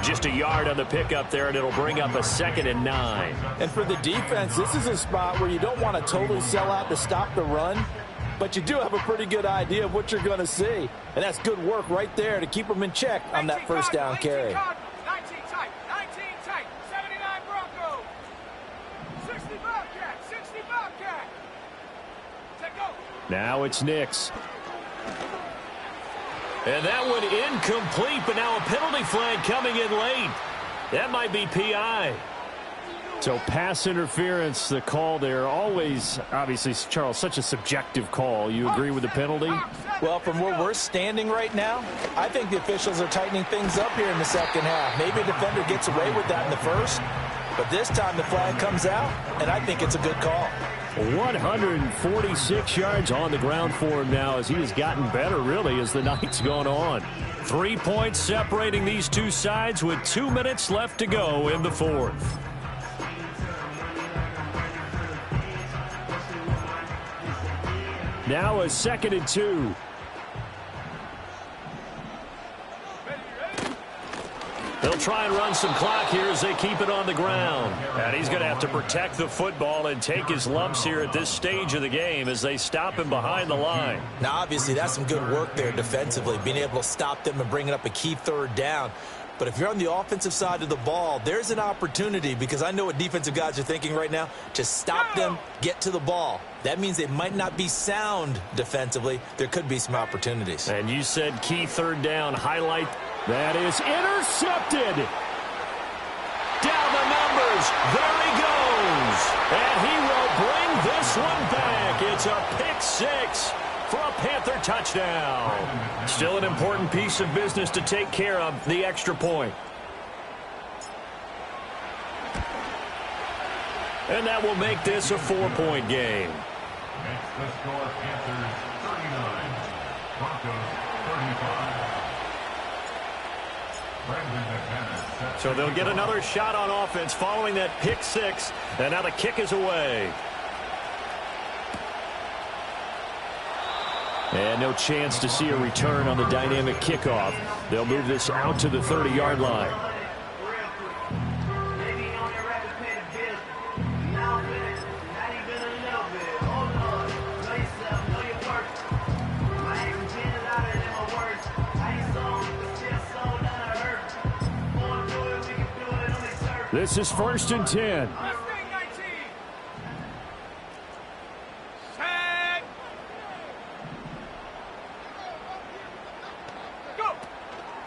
Just a yard on the pickup there, and it'll bring up a 2nd and 9. And for the defense, this is a spot where you don't want to totally sell out to stop the run, but you do have a pretty good idea of what you're going to see. And that's good work right there to keep them in check on that first down carry. 19 tight, 79 Broncos, 60 Bobcat, 60 Bobcat. Take go. Now it's Nix. And that one incomplete, but now a penalty flag coming in late. That might be PI. So pass interference, the call there. Always, obviously, Charles, such a subjective call. You agree with the penalty? Well, from where we're standing right now, I think the officials are tightening things up here in the second half. Maybe a defender gets away with that in the first, but this time the flag comes out, and I think it's a good call. 146 yards on the ground for him now as he has gotten better, really, as the night's gone on. 3 points separating these two sides with 2 minutes left to go in the fourth. Now a 2nd and 2. They'll try and run some clock here as they keep it on the ground. And he's going to have to protect the football and take his lumps here at this stage of the game as they stop him behind the line. Now, obviously, that's some good work there defensively, being able to stop them and bringing up a key 3rd down. But if you're on the offensive side of the ball, there's an opportunity, because I know what defensive guys are thinking right now, to stop them, get to the ball. That means they might not be sound defensively. There could be some opportunities. And you said key 3rd down highlight. That is intercepted. Down the numbers. There he goes. And he will bring this one back. It's a pick 6 for a Panther touchdown. Still an important piece of business to take care of, the extra point. And that will make this a 4-point game. Makes the score Panthers 39, Broncos 35. So they'll get another shot on offense following that pick 6. And now the kick is away. And no chance to see a return on the dynamic kickoff. They'll move this out to the 30-yard line. This is 1st and 10.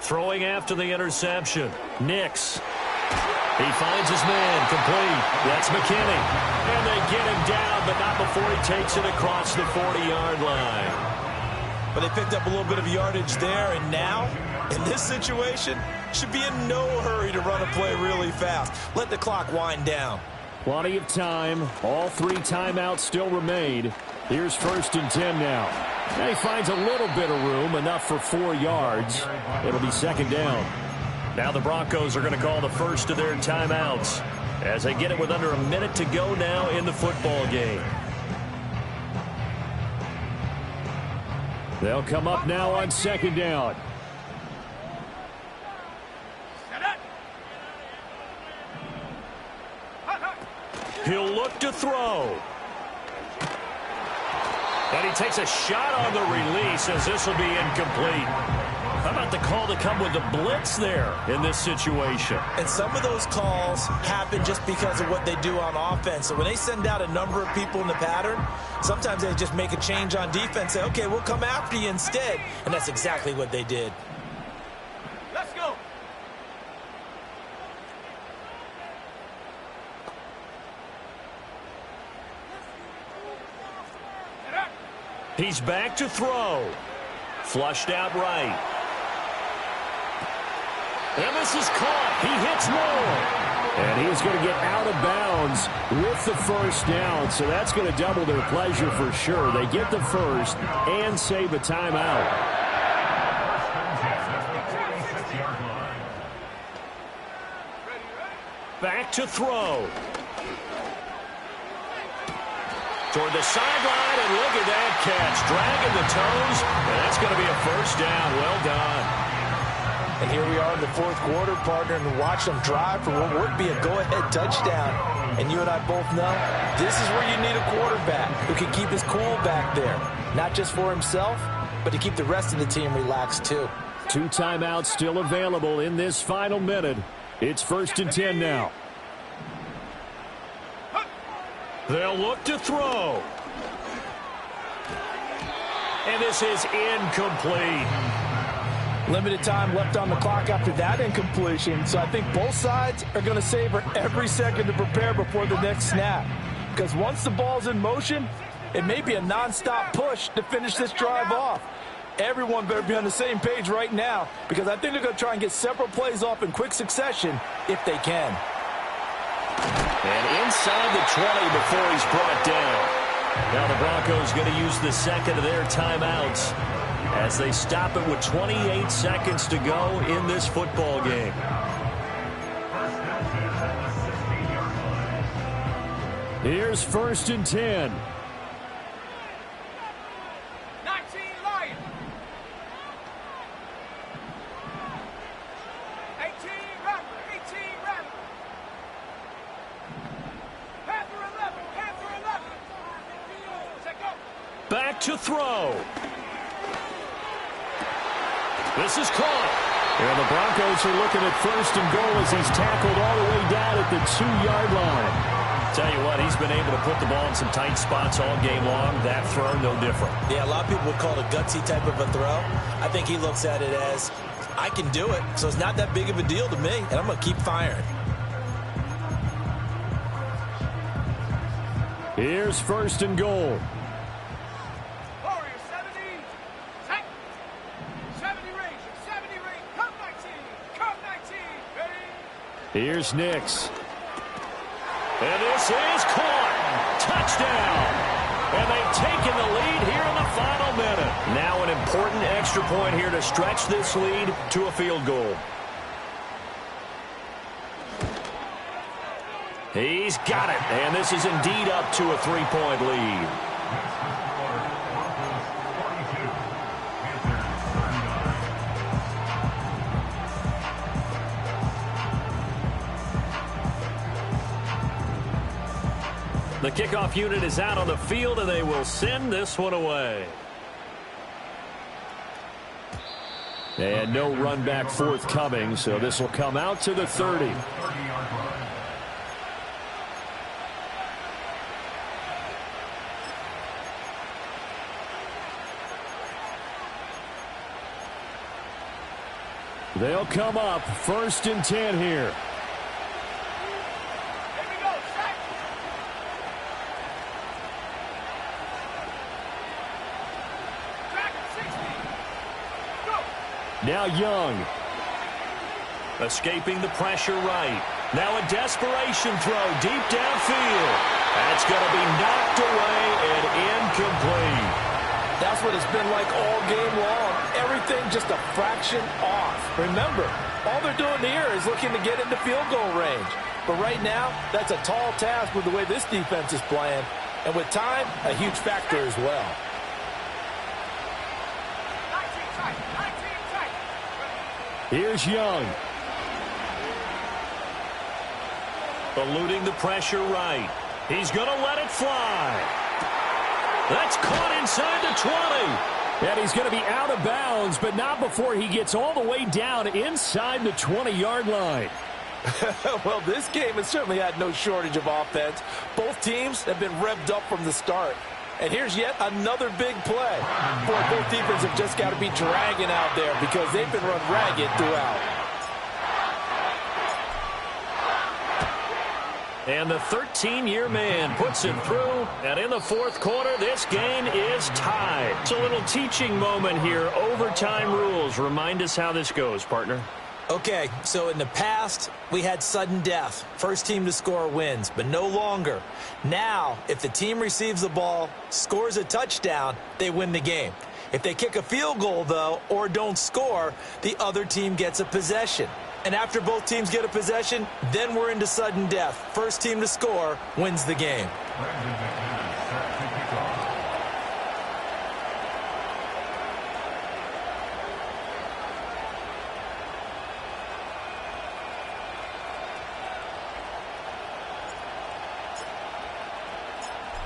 Throwing after the interception. Nix. He finds his man. Complete. That's McKinney. And they get him down, but not before he takes it across the 40-yard line. But they picked up a little bit of yardage there, and now, in this situation, should be in no hurry to run a play really fast. Let the clock wind down. Plenty of time. All 3 timeouts still remain. Here's 1st and 10 now. Now he finds a little bit of room, enough for 4 yards. It'll be 2nd down. Now the Broncos are going to call the first of their timeouts as they get it with under a minute to go now in the football game. They'll come up now on 2nd down. He'll look to throw. And he takes a shot on the release as this will be incomplete. How about the call to come with the blitz there in this situation? And some of those calls happen just because of what they do on offense. So when they send out a number of people in the pattern, sometimes they just make a change on defense. Say, okay, we'll come after you instead. And that's exactly what they did. Let's go. He's back to throw. Flushed out right. And this is caught. He hits more. And he's going to get out of bounds with the first down. So that's going to double their pleasure for sure. They get the first and save a timeout. to throw. Toward the sideline, and look at that catch. Dragging the toes, and that's going to be a first down. Well done. And here we are in the fourth quarter, partner, and watch them drive for what would be a go-ahead touchdown. And you and I both know this is where you need a quarterback who can keep his cool back there. Not just for himself, but to keep the rest of the team relaxed too. 2 timeouts still available in this final minute. It's 1st and 10 now. They'll look to throw. And this is incomplete. Limited time left on the clock after that incompletion, so I think both sides are going to savor every second to prepare before the next snap. Because once the ball's in motion, it may be a nonstop push to finish this drive off. Everyone better be on the same page right now, because I think they're going to try and get several plays off in quick succession if they can. And inside the 20 before he's brought down. Now the Broncos going to use the second of their timeouts as they stop it with 28 seconds to go in this football game. Here's 1st and 10. 19 Lions. 18 Raptor. 18 Raptor. Panther 11. Panther 11. Set go. Back to throw. This is caught. And the Broncos are looking at 1st and goal as he's tackled all the way down at the 2-yard line. Tell you what, he's been able to put the ball in some tight spots all game long. That throw, no different. Yeah, a lot of people would call it a gutsy type of a throw. I think he looks at it as, I can do it, so it's not that big of a deal to me, and I'm going to keep firing. Here's 1st and goal. Warriors 70. Set. 70 range. 70 range. Come 19. Come 19. Ready. Here's Nix. And this is caught. Touchdown. And they've taken the lead here in the final minute. Now an important extra point here to stretch this lead to a field goal. He's got it. And this is indeed up to a 3-point lead. The kickoff unit is out on the field, and they will send this one away. And no run back forthcoming, so this will come out to the 30. They'll come up 1st and 10 here. Now Young. Escaping the pressure right. Now a desperation throw deep downfield. That's going to be knocked away and incomplete. That's what it's been like all game long. Everything just a fraction off. Remember, all they're doing here is looking to get into field goal range. But right now, that's a tall task with the way this defense is playing. And with time, a huge factor as well. Here's Young. Eluding the pressure right. He's going to let it fly. That's caught inside the 20. And he's going to be out of bounds, but not before he gets all the way down inside the 20-yard line. Well, this game has certainly had no shortage of offense. Both teams have been revved up from the start. And here's yet another big play. Boy, both defenses have just got to be dragging out there because they've been run ragged throughout. And the 13-year man puts it through. And in the fourth quarter, this game is tied. It's a little teaching moment here. Overtime rules. Remind us how this goes, partner. Okay, so in the past, we had sudden death. First team to score wins, but no longer. Now, if the team receives the ball, scores a touchdown, they win the game. If they kick a field goal, though, or don't score, the other team gets a possession. And after both teams get a possession, then we're into sudden death. First team to score wins the game.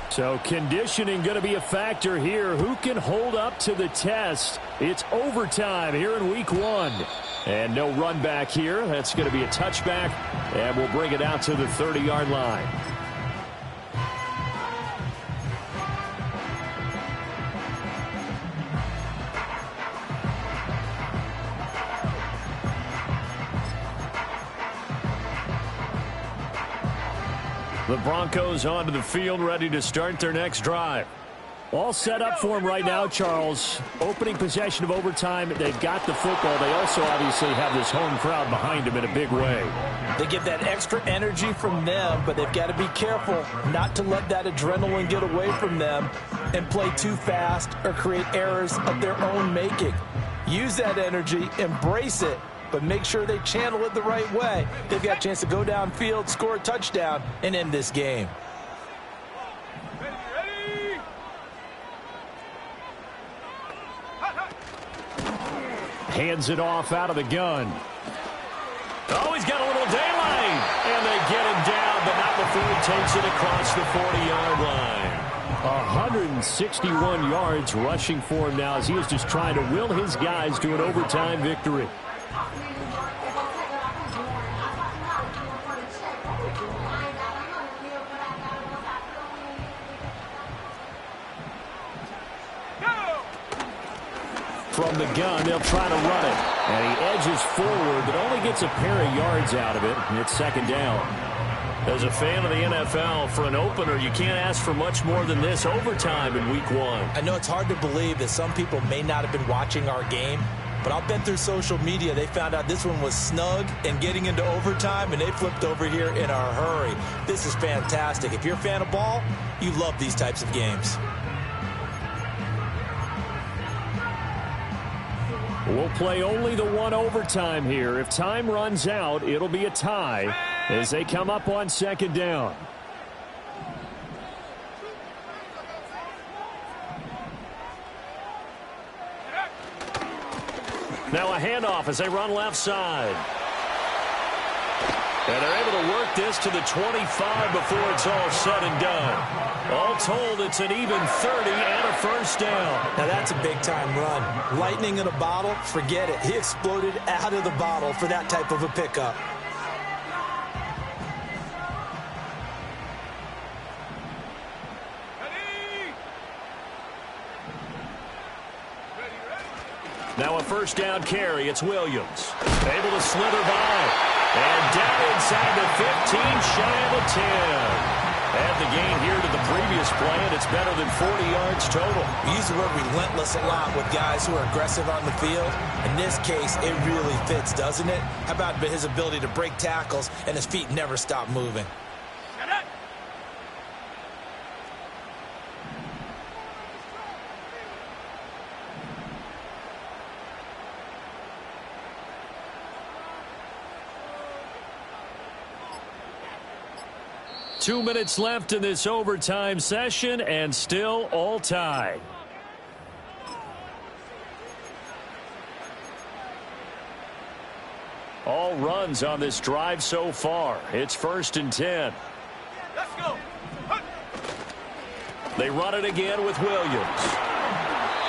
So conditioning going to be a factor here. Who can hold up to the test? It's overtime here in week 1. And no run back here. That's going to be a touchback. And we'll bring it out to the 30-yard line. The Broncos onto the field, ready to start their next drive. All set up for them right now, Charles. Opening possession of overtime. They've got the football. They also obviously have this home crowd behind them in a big way. They get that extra energy from them, but they've got to be careful not to let that adrenaline get away from them and play too fast or create errors of their own making. Use that energy, embrace it, but make sure they channel it the right way. They've got a chance to go downfield, score a touchdown, and end this game. Hands it off out of the gun. Oh, he's got a little daylight. And they get him down, but not before he takes it across the 40-yard line. 161 yards rushing for him now as he is just trying to will his guys to an overtime victory. From the gun, they'll try to run it. And he edges forward, but only gets a pair of yards out of it. And it's second down. As a fan of the NFL, for an opener, you can't ask for much more than this overtime in week 1. I know it's hard to believe that some people may not have been watching our game, but I'll bet through social media they found out this one was snug and getting into overtime, and they flipped over here in a hurry. This is fantastic. If you're a fan of ball, you love these types of games. We'll play only the one overtime here. If time runs out, it'll be a tie as they come up on second down. Now a handoff as they run left side. And they're able to work this to the 25 before it's all said and done. All told, it's an even 30 and a first down. Now that's a big-time run. Lightning in a bottle, forget it. He exploded out of the bottle for that type of a pickup. Now a first down carry. It's Williams. Able to slither by. And down inside the 15, shy of a 10. And the gain here to the previous play, and it's better than 40 yards total. We use the word relentless a lot with guys who are aggressive on the field. In this case, it really fits, doesn't it? How about his ability to break tackles and his feet never stop moving? Two minutes left in this overtime session, and still all tied. All runs on this drive so far. It's 1st and 10. Let's go. They run it again with Williams.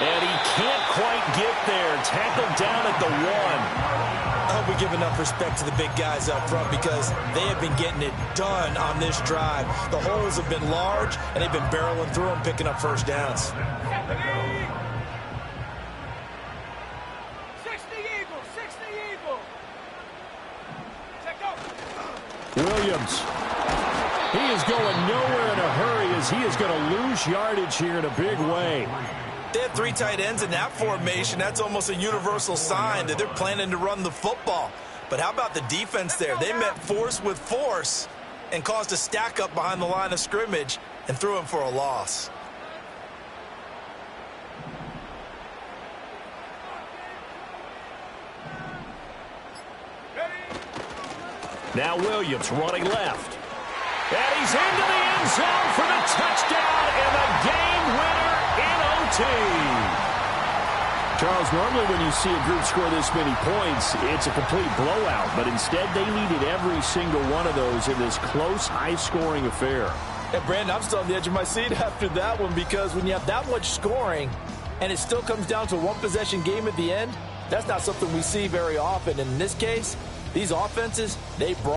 And he can't quite get there. Tackled down at the 1. I hope we give enough respect to the big guys up front because they have been getting it done on this drive. The holes have been large, and they've been barreling through them, picking up first downs. 60 Eagles, 60 Eagles. Check out. Williams. He is going nowhere in a hurry as he is going to lose yardage here in a big way. They have 3 tight ends in that formation. That's almost a universal sign that they're planning to run the football. But how about the defense there? They met force with force and caused a stack up behind the line of scrimmage and threw him for a loss. Ready? Now Williams running left. And he's into the end zone for the touchdown and the game winner in OT. Charles, normally when you see a group score this many points, it's a complete blowout. But instead, they needed every single one of those in this close, high-scoring affair. And Brandon, I'm still on the edge of my seat after that one, because when you have that much scoring and it still comes down to a one-possession game at the end, that's not something we see very often. And in this case, these offenses, they brought